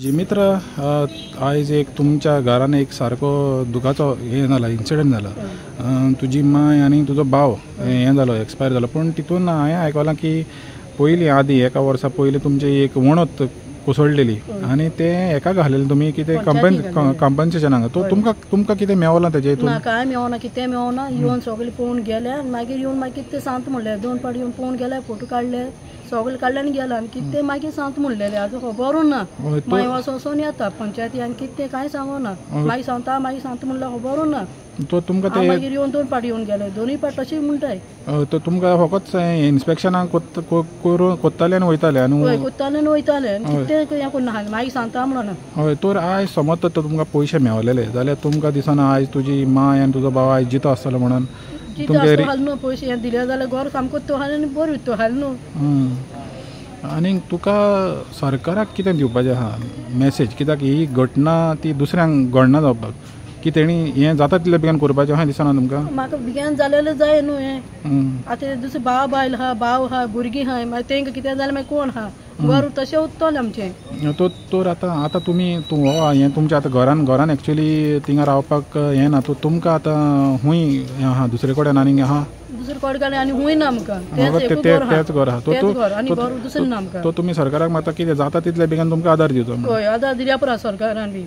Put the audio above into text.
जी मित्र आयज एक तुमच्या घरान एक सारको दुखाचो हे जाला इन्सिडंट जाला तुजी माय आनी तुजो भाव हे जालो एक्सपायर जालो पण तितून हांवें आयकलां की पयलीं आदी एका वर्सा पयलीं तुमची एक वणत कोसळलेली आनी ते हेका घालेले तुमी कितें कंपन्सेशन हांगा तो तुमकां कितें मेवलां तेजे हितून काय मेवना कितें मेवना येवन सगळे पळोवन गेले मागीर येवन मागीर कितें सांगता म्हणलें 2 फावटी येवन पळोवन गेले फोटो काडले सगळे काडले आनी गेला आनी कितें मागीर सांगता म्हणलेले आतां खबर ना मागीर वचोन येता पंचायती आनी कितें कांय सांगना मागीर सांगता म्हणल्यार खबर ना तो तुमकां ते मागीर येवन 2 फावटी येवन गेले दोनूय फावट तशें म्हणटाय तो तुमकां फकत इन्स्पेक्शनाक कोत्ताले आनी वयताले आनी कोत्ताले आनी वयताले कितें हें करना मागीर सांगता म्हणून हय तर आयज समज तर तुमकां पयशे मेवलेले जाल्यार तुमकां दिसना आयज तुजी माय आनी तुजो भाव आयज जितो आसतलो म्हणून तुमचे न्हू पयशे हें दिले जाल्यार घर सामको तो हाल आनी बरें तो हाल न्हू आनी तुका सरकाराक कितें दिवपाचें आहा मॅसेज कित्याक ही घटना ती दुसऱ्यांक घडना जावपाक की तेणी हें जाता तितलें बेगीन करपाचें अशें दिसना तुमकां म्हाका बेगीन जालेलें जाय न्हू हें आतां दुसरे बायल आहा भाव आहा भुरगीं आहाय मागीर तेंकां कितें जालें मागीर कोण आहा घर तशें उरतलें आमचें तर आतां तुमी हें तुमच्या आतां घरान एक्चुअली थिंगा रावपाक हें ना तुमकां आतां खूंय आहा दुसरे कडेन आनीक आहा दुसरे कडेन आनी खूंय ना आमकां तेंच घर आहा दुसरें ना आमकां तो तुमी सरकाराक मागता कितें जाता तितलें बेगीन तुमकां आदार दिवचो हय आदार दिल्या पुरो सरकारान बी